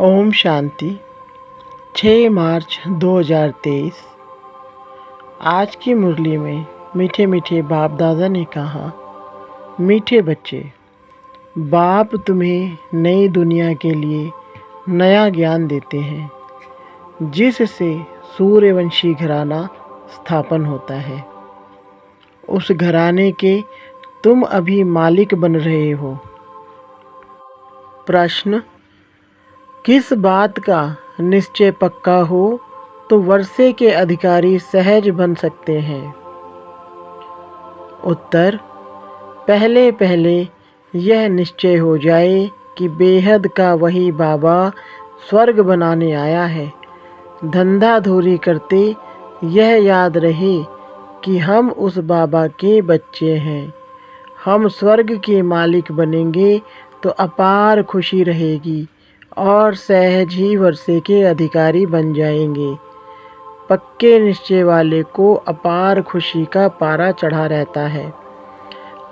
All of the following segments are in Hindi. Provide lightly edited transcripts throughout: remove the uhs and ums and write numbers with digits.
ओम शांति। 6 मार्च 2023। आज की मुरली में मीठे मीठे बाप दादा ने कहा, मीठे बच्चे, बाप तुम्हें नई दुनिया के लिए नया ज्ञान देते हैं, जिससे सूर्यवंशी घराना स्थापन होता है। उस घराने के तुम अभी मालिक बन रहे हो। प्रश्न: किस बात का निश्चय पक्का हो तो वर्षे के अधिकारी सहज बन सकते हैं? उत्तर: पहले पहले यह निश्चय हो जाए कि बेहद का वही बाबा स्वर्ग बनाने आया है। धंधा धोरी करते यह याद रहे कि हम उस बाबा के बच्चे हैं। हम स्वर्ग के मालिक बनेंगे तो अपार खुशी रहेगी और सहज ही वर्षे के अधिकारी बन जाएंगे। पक्के निश्चय वाले को अपार खुशी का पारा चढ़ा रहता है।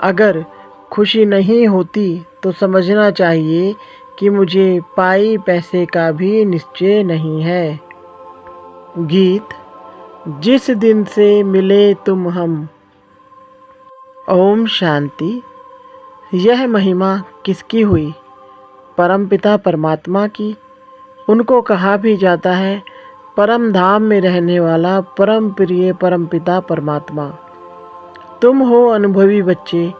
अगर खुशी नहीं होती तो समझना चाहिए कि मुझे पाई पैसे का भी निश्चय नहीं है। गीत: जिस दिन से मिले तुम हम। ओम शांति। यह महिमा किसकी हुई? परमपिता परमात्मा की। उनको कहा भी जाता है परम धाम में रहने वाला परम प्रिय परमपिता परमात्मा। तुम हो अनुभवी बच्चे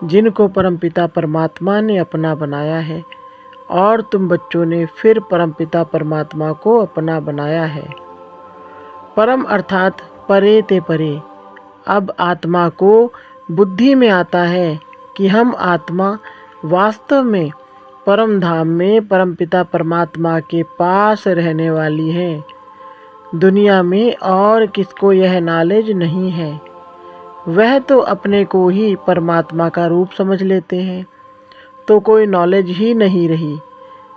जिनको परमपिता परमात्मा ने अपना बनाया है, और तुम बच्चों ने फिर परमपिता परमात्मा को अपना बनाया है। परम अर्थात परे ते परे। अब आत्मा को बुद्धि में आता है कि हम आत्मा वास्तव में परम धाम में परमपिता परमात्मा के पास रहने वाली है। दुनिया में और किसको यह नॉलेज नहीं है। वह तो अपने को ही परमात्मा का रूप समझ लेते हैं, तो कोई नॉलेज ही नहीं रही।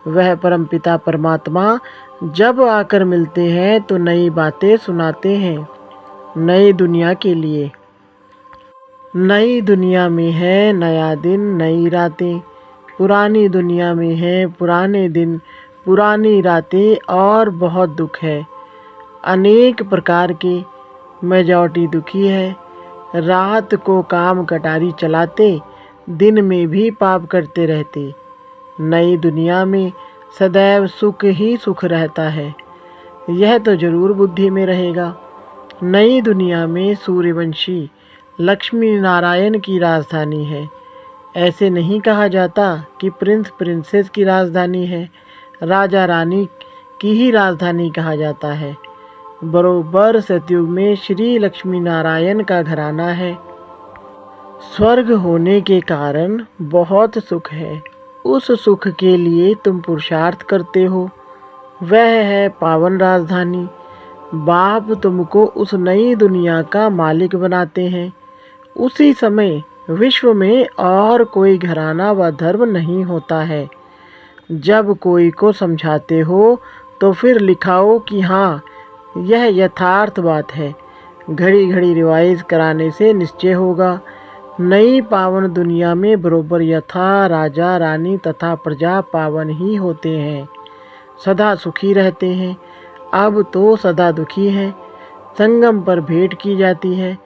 वह परमपिता परमात्मा जब आकर मिलते हैं तो नई बातें सुनाते हैं, नई दुनिया के लिए। नई दुनिया में है नया दिन, नई रातें। पुरानी दुनिया में है पुराने दिन, पुरानी रातें और बहुत दुख है। अनेक प्रकार के मेजॉरिटी दुखी है। रात को काम कटारी चलाते, दिन में भी पाप करते रहते। नई दुनिया में सदैव सुख ही सुख रहता है, यह तो जरूर बुद्धि में रहेगा। नई दुनिया में सूर्यवंशी लक्ष्मी नारायण की राजधानी है। ऐसे नहीं कहा जाता कि प्रिंस प्रिंसेस की राजधानी है, राजा रानी की ही राजधानी कहा जाता है। बरोबर सतयुग में श्री लक्ष्मी नारायण का घराना है। स्वर्ग होने के कारण बहुत सुख है। उस सुख के लिए तुम पुरुषार्थ करते हो, वह है पावन राजधानी। बाप तुमको उस नई दुनिया का मालिक बनाते हैं। उसी समय विश्व में और कोई घराना व धर्म नहीं होता है। जब कोई को समझाते हो तो फिर लिखाओ कि हाँ, यह यथार्थ बात है। घड़ी घड़ी रिवाइज कराने से निश्चय होगा। नई पावन दुनिया में बरोबर यथा राजा रानी तथा प्रजा पावन ही होते हैं, सदा सुखी रहते हैं। अब तो सदा दुखी हैं। संगम पर भेंट की जाती है।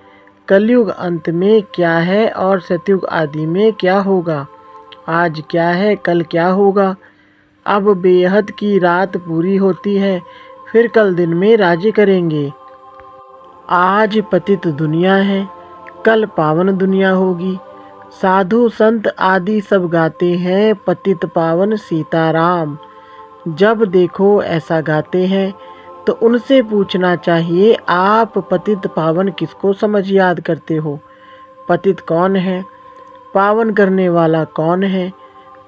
कलयुग अंत में क्या है और सतयुग आदि में क्या होगा। आज क्या है कल क्या होगा। अब बेहद की रात पूरी होती है, फिर कल दिन में राज्य करेंगे। आज पतित दुनिया है, कल पावन दुनिया होगी। साधु संत आदि सब गाते हैं पतित पावन सीताराम। जब देखो ऐसा गाते हैं तो उनसे पूछना चाहिए, आप पतित पावन किसको समझ याद करते हो? पतित कौन है? पावन करने वाला कौन है?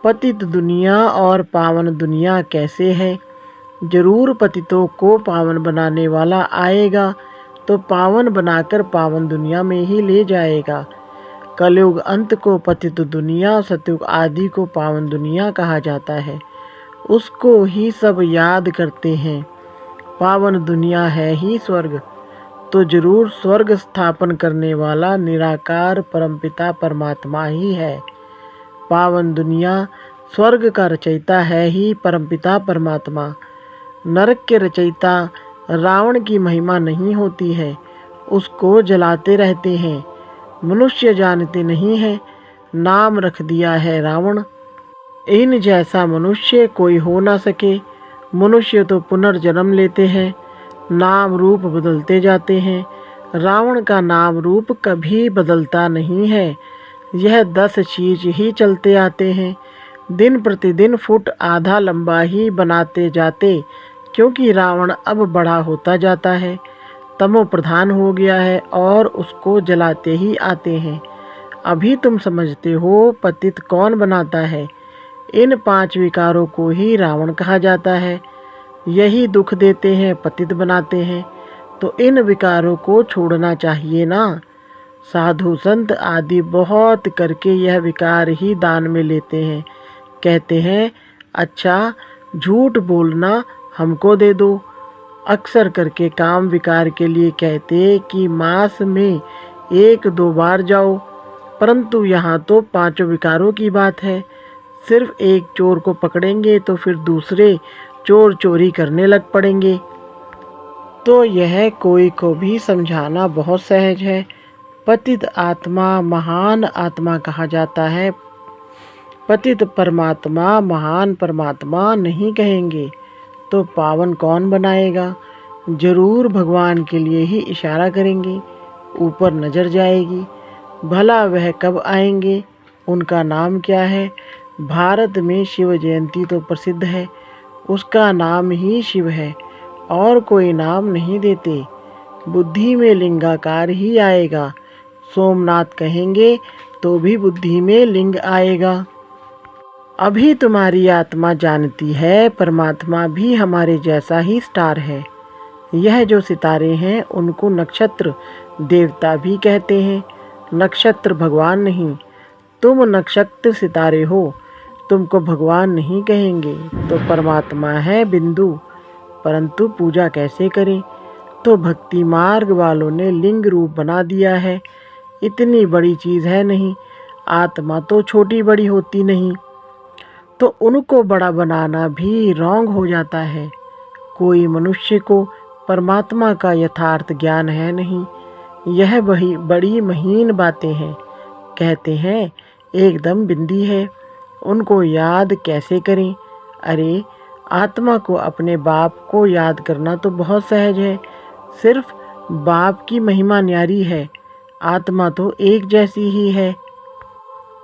पतित दुनिया और पावन दुनिया कैसे है? जरूर पतितों को पावन बनाने वाला आएगा तो पावन बनाकर पावन दुनिया में ही ले जाएगा। कलयुग अंत को पतित दुनिया, सतयुग आदि को पावन दुनिया कहा जाता है। उसको ही सब याद करते हैं। पावन दुनिया है ही स्वर्ग, तो जरूर स्वर्ग स्थापन करने वाला निराकार परमपिता परमात्मा ही है। पावन दुनिया स्वर्ग का रचयिता है ही परमपिता परमात्मा। नरक के रचयिता रावण की महिमा नहीं होती है, उसको जलाते रहते हैं। मनुष्य जानते नहीं हैं, नाम रख दिया है रावण। इन जैसा मनुष्य कोई हो ना सके। मनुष्य तो पुनर्जन्म लेते हैं, नाम रूप बदलते जाते हैं। रावण का नाम रूप कभी बदलता नहीं है। यह 10 चीज ही चलते आते हैं, दिन प्रतिदिन फुट आधा लंबा ही बनाते जाते, क्योंकि रावण अब बड़ा होता जाता है, तमो प्रधान हो गया है और उसको जलाते ही आते हैं। अभी तुम समझते हो पतित कौन बनाता है। इन 5 विकारों को ही रावण कहा जाता है। यही दुख देते हैं, पतित बनाते हैं। तो इन विकारों को छोड़ना चाहिए ना। साधु संत आदि बहुत करके यह विकार ही दान में लेते हैं। कहते हैं, अच्छा झूठ बोलना हमको दे दो। अक्सर करके काम विकार के लिए कहते कि मास में 1-2 बार जाओ, परंतु यहाँ तो 5 विकारों की बात है। सिर्फ एक चोर को पकड़ेंगे तो फिर दूसरे चोर चोरी करने लग पड़ेंगे। तो यह कोई को भी समझाना बहुत सहज है। पतित आत्मा महान आत्मा कहा जाता है, पतित परमात्मा महान परमात्मा नहीं कहेंगे। तो पावन कौन बनाएगा। जरूर भगवान के लिए ही इशारा करेंगे, ऊपर नजर जाएगी। भला वह कब आएंगे, उनका नाम क्या है। भारत में शिव जयंती तो प्रसिद्ध है, उसका नाम ही शिव है, और कोई नाम नहीं देते। बुद्धि में लिंगाकार ही आएगा। सोमनाथ कहेंगे तो भी बुद्धि में लिंग आएगा। अभी तुम्हारी आत्मा जानती है परमात्मा भी हमारे जैसा ही स्टार है। यह जो सितारे हैं उनको नक्षत्र देवता भी कहते हैं। नक्षत्र भगवान नहीं। तुम नक्षत्र सितारे हो, तुमको भगवान नहीं कहेंगे। तो परमात्मा है बिंदु। परंतु पूजा कैसे करें। तो भक्ति मार्ग वालों ने लिंग रूप बना दिया है। इतनी बड़ी चीज़ है नहीं। आत्मा तो छोटी बड़ी होती नहीं, तो उनको बड़ा बनाना भी रॉन्ग हो जाता है। कोई मनुष्य को परमात्मा का यथार्थ ज्ञान है नहीं। यह वही बड़ी महीन बातें हैं। कहते हैं एकदम बिंदी है, उनको याद कैसे करें। अरे आत्मा को अपने बाप को याद करना तो बहुत सहज है। सिर्फ बाप की महिमा न्यारी है, आत्मा तो एक जैसी ही है।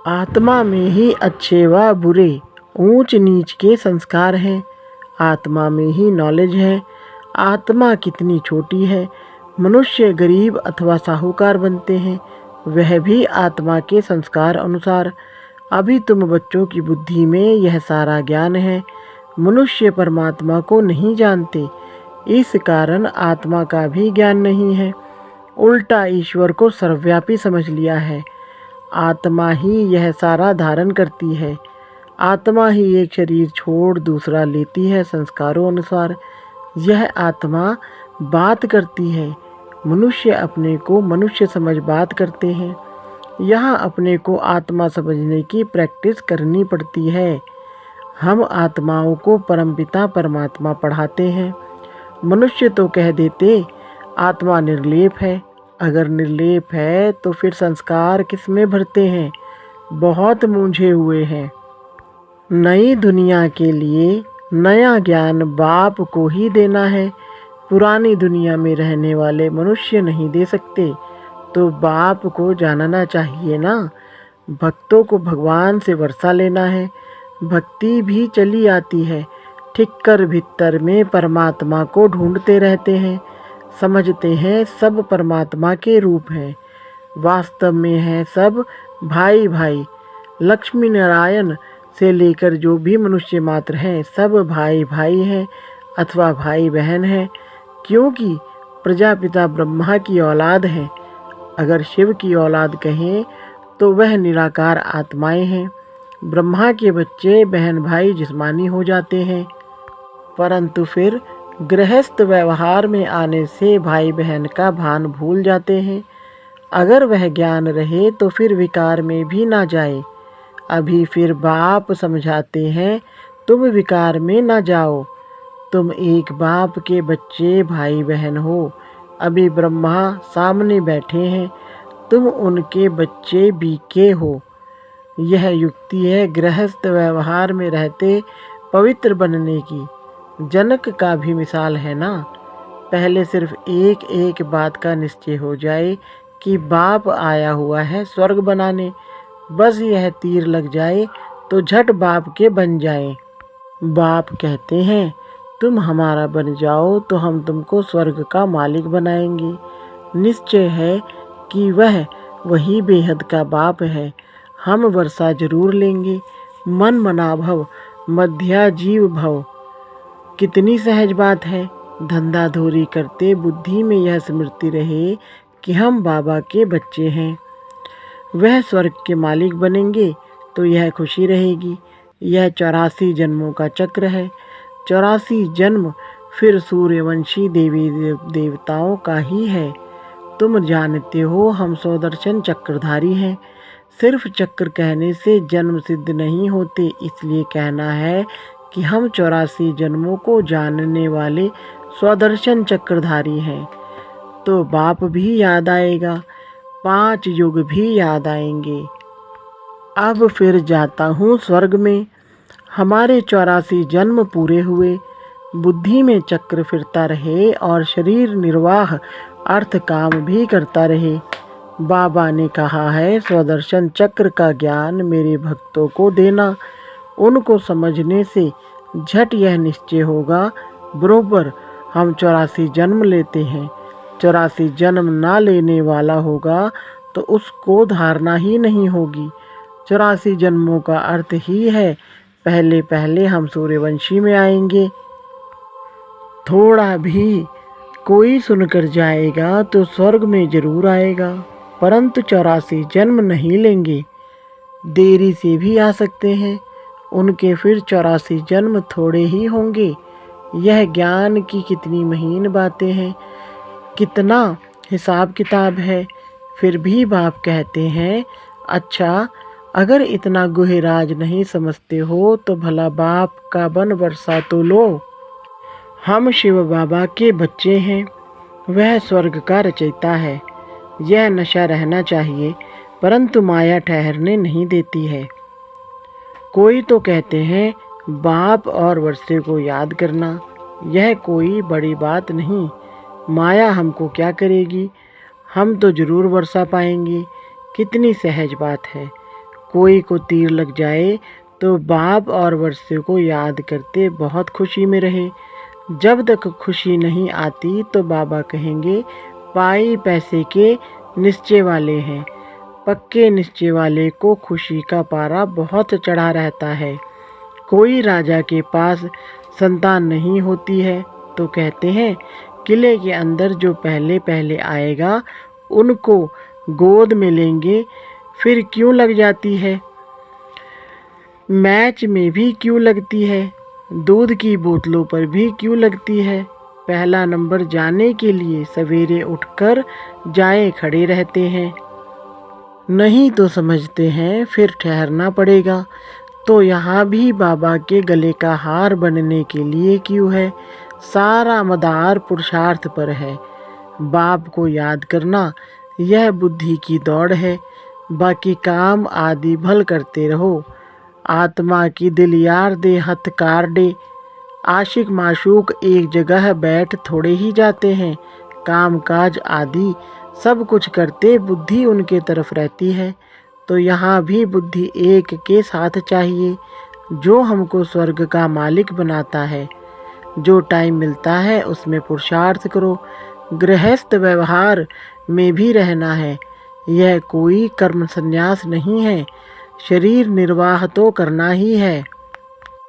आत्मा में ही अच्छे व बुरे, ऊंच नीच के संस्कार हैं। आत्मा में ही नॉलेज है। आत्मा कितनी छोटी है। मनुष्य गरीब अथवा साहूकार बनते हैं, वह भी आत्मा के संस्कार अनुसार। अभी तुम बच्चों की बुद्धि में यह सारा ज्ञान है। मनुष्य परमात्मा को नहीं जानते, इस कारण आत्मा का भी ज्ञान नहीं है। उल्टा ईश्वर को सर्वव्यापी समझ लिया है। आत्मा ही यह सारा धारण करती है। आत्मा ही एक शरीर छोड़ दूसरा लेती है संस्कारों अनुसार। यह आत्मा बात करती है। मनुष्य अपने को मनुष्य समझ बात करते हैं। यहाँ अपने को आत्मा समझने की प्रैक्टिस करनी पड़ती है। हम आत्माओं को परमपिता परमात्मा पढ़ाते हैं। मनुष्य तो कह देते आत्मा निर्लेप है। अगर निर्लेप है तो फिर संस्कार किस में भरते हैं। बहुत मूंझे हुए हैं। नई दुनिया के लिए नया ज्ञान बाप को ही देना है। पुरानी दुनिया में रहने वाले मनुष्य नहीं दे सकते, तो बाप को जानना चाहिए ना। भक्तों को भगवान से वर्षा लेना है। भक्ति भी चली आती है, ठिक्कर भीतर में परमात्मा को ढूंढते रहते हैं। समझते हैं सब परमात्मा के रूप हैं, वास्तव में है सब भाई भाई। लक्ष्मी नारायण से लेकर जो भी मनुष्य मात्र हैं, सब भाई भाई हैं अथवा भाई बहन हैं, क्योंकि प्रजापिता ब्रह्मा की औलाद हैं। अगर शिव की औलाद कहें तो वह निराकार आत्माएं हैं। ब्रह्मा के बच्चे बहन भाई जिस्मानी हो जाते हैं, परंतु फिर गृहस्थ व्यवहार में आने से भाई बहन का भान भूल जाते हैं। अगर वह ज्ञान रहे तो फिर विकार में भी ना जाए। अभी फिर बाप समझाते हैं, तुम विकार में न जाओ। तुम एक बाप के बच्चे भाई बहन हो। अभी ब्रह्मा सामने बैठे हैं, तुम उनके बच्चे बीके हो। यह युक्ति है गृहस्थ व्यवहार में रहते पवित्र बनने की। जनक का भी मिसाल है ना। पहले सिर्फ एक एक बात का निश्चय हो जाए कि बाप आया हुआ है स्वर्ग बनाने। बस यह तीर लग जाए तो झट बाप के बन जाए। बाप कहते हैं, तुम हमारा बन जाओ तो हम तुमको स्वर्ग का मालिक बनाएंगे। निश्चय है कि वही बेहद का बाप है। हम वर्षा जरूर लेंगे। मन मना भव मध्या जीव भव। कितनी सहज बात है। धंधा धोरी करते बुद्धि में यह स्मृति रहे कि हम बाबा के बच्चे हैं। वह स्वर्ग के मालिक बनेंगे तो यह खुशी रहेगी। यह 84 जन्मों का चक्र है। 84 जन्म फिर सूर्यवंशी देवी देवताओं का ही है। तुम जानते हो हम स्वदर्शन चक्रधारी हैं। सिर्फ चक्र कहने से जन्म सिद्ध नहीं होते, इसलिए कहना है कि हम 84 जन्मों को जानने वाले स्वदर्शन चक्रधारी हैं। तो बाप भी याद आएगा, 5 युग भी याद आएंगे। अब फिर जाता हूँ स्वर्ग में। हमारे 84 जन्म पूरे हुए। बुद्धि में चक्र फिरता रहे और शरीर निर्वाह अर्थ काम भी करता रहे। बाबा ने कहा है स्वदर्शन चक्र का ज्ञान मेरे भक्तों को देना। उनको समझने से झट यह निश्चय होगा, बरोबर हम 84 जन्म लेते हैं। 84 जन्म ना लेने वाला होगा तो उसको धारणा ही नहीं होगी। 84 जन्मों का अर्थ ही है पहले पहले हम सूर्यवंशी में आएंगे। थोड़ा भी कोई सुनकर जाएगा तो स्वर्ग में जरूर आएगा, परंतु 84 जन्म नहीं लेंगे। देरी से भी आ सकते हैं। उनके फिर 84 जन्म थोड़े ही होंगे। यह ज्ञान की कितनी महीन बातें हैं, कितना हिसाब किताब है। फिर भी बाप कहते हैं, अच्छा अगर इतना गुहराज नहीं समझते हो तो भला बाप का बन वर्षा तो लो। हम शिव बाबा के बच्चे हैं। वह स्वर्ग का रचयिता है। यह नशा रहना चाहिए, परंतु माया ठहरने नहीं देती है। कोई तो कहते हैं बाप और वर्षे को याद करना, यह कोई बड़ी बात नहीं। माया हमको क्या करेगी, हम तो जरूर वर्षा पाएंगे। कितनी सहज बात है। कोई को तीर लग जाए तो बाप और वर्षे को याद करते बहुत खुशी में रहे। जब तक खुशी नहीं आती तो बाबा कहेंगे पाई पैसे के निश्चय वाले हैं। पक्के निश्चय वाले को खुशी का पारा बहुत चढ़ा रहता है। कोई राजा के पास संतान नहीं होती है तो कहते हैं किले के अंदर जो पहले पहले आएगा उनको गोद में लेंगे। फिर क्यों लग जाती है, मैच में भी क्यों लगती है, दूध की बोतलों पर भी क्यों लगती है। पहला नंबर जाने के लिए सवेरे उठकर जाए खड़े रहते हैं। नहीं तो समझते हैं फिर ठहरना पड़ेगा। तो यहाँ भी बाबा के गले का हार बनने के लिए क्यों है। सारा मदार पुरुषार्थ पर है। बाप को याद करना यह बुद्धि की दौड़ है। बाकी काम आदि भल करते रहो। आत्मा की दिल यार दे हथ कार दे। आशिक माशूक एक जगह बैठ थोड़े ही जाते हैं। काम काज आदि सब कुछ करते बुद्धि उनके तरफ रहती है। तो यहाँ भी बुद्धि एक के साथ चाहिए जो हमको स्वर्ग का मालिक बनाता है। जो टाइम मिलता है उसमें पुरुषार्थ करो। गृहस्थ व्यवहार में भी रहना है। यह कोई कर्म संन्यास नहीं है। शरीर निर्वाह तो करना ही है।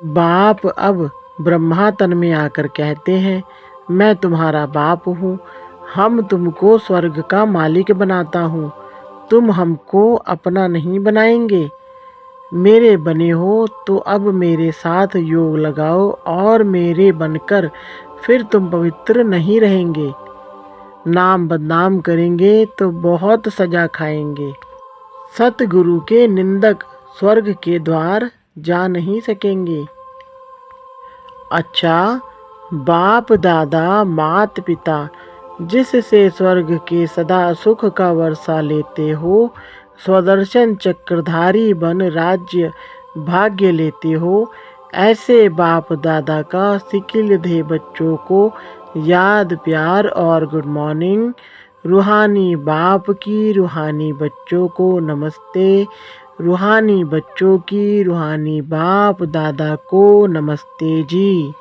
बाप अब ब्रह्मा तन में आकर कहते हैं मैं तुम्हारा बाप हूँ। हम तुमको स्वर्ग का मालिक बनाता हूँ। तुम हमको अपना नहीं बनाएंगे। मेरे बने हो तो अब मेरे साथ योग लगाओ और मेरे बनकर फिर तुम पवित्र नहीं रहेंगे। नाम बदनाम करेंगे तो बहुत सजा खाएंगे। सतगुरु के निंदक स्वर्ग के द्वार जा नहीं सकेंगे। अच्छा, बाप दादा मात पिता जिससे स्वर्ग के सदा सुख का वर्षा लेते हो, स्वदर्शन चक्रधारी बन राज्य भाग्य लेते हो, ऐसे बाप दादा का सिकिल दे बच्चों को याद प्यार और गुड मॉर्निंग। रूहानी बाप की रूहानी बच्चों को नमस्ते। रूहानी बच्चों की रूहानी बाप दादा को नमस्ते जी।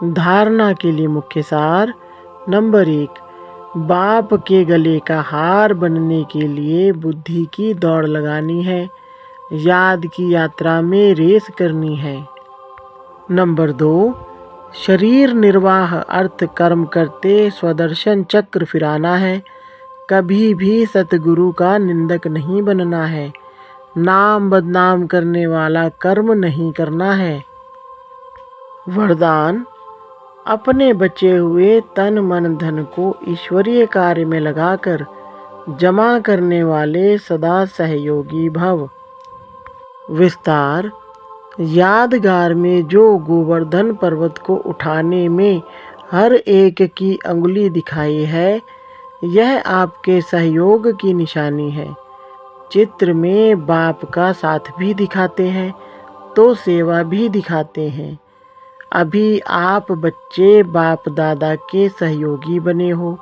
धारणा के लिए मुख्य सार। नंबर 1, बाप के गले का हार बनने के लिए बुद्धि की दौड़ लगानी है, याद की यात्रा में रेस करनी है। नंबर 2, शरीर निर्वाह अर्थ कर्म करते स्वदर्शन चक्र फिराना है, कभी भी सतगुरु का निंदक नहीं बनना है, नाम बदनाम करने वाला कर्म नहीं करना है। वरदान, अपने बचे हुए तन मन धन को ईश्वरीय कार्य में लगाकर जमा करने वाले सदा सहयोगी भव। विस्तार, यादगार में जो गोवर्धन पर्वत को उठाने में हर एक की अंगुली दिखाई है, यह आपके सहयोग की निशानी है। चित्र में बाप का साथ भी दिखाते हैं तो सेवा भी दिखाते हैं। अभी आप बच्चे बाप दादा के सहयोगी बने हो,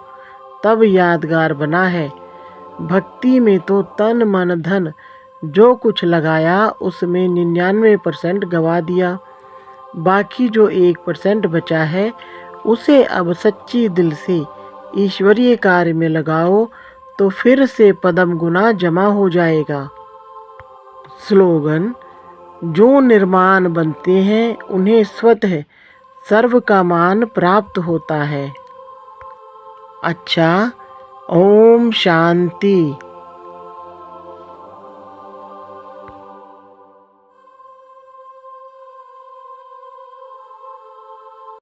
तब यादगार बना है। भक्ति में तो तन मन धन जो कुछ लगाया उसमें 99% गवा दिया, बाकी जो 1% बचा है उसे अब सच्ची दिल से ईश्वरीय कार्य में लगाओ तो फिर से पदम गुना जमा हो जाएगा। स्लोगन, जो निर्माण बनते हैं उन्हें स्वतः सर्व का मान प्राप्त होता है। अच्छा, ओम शांति।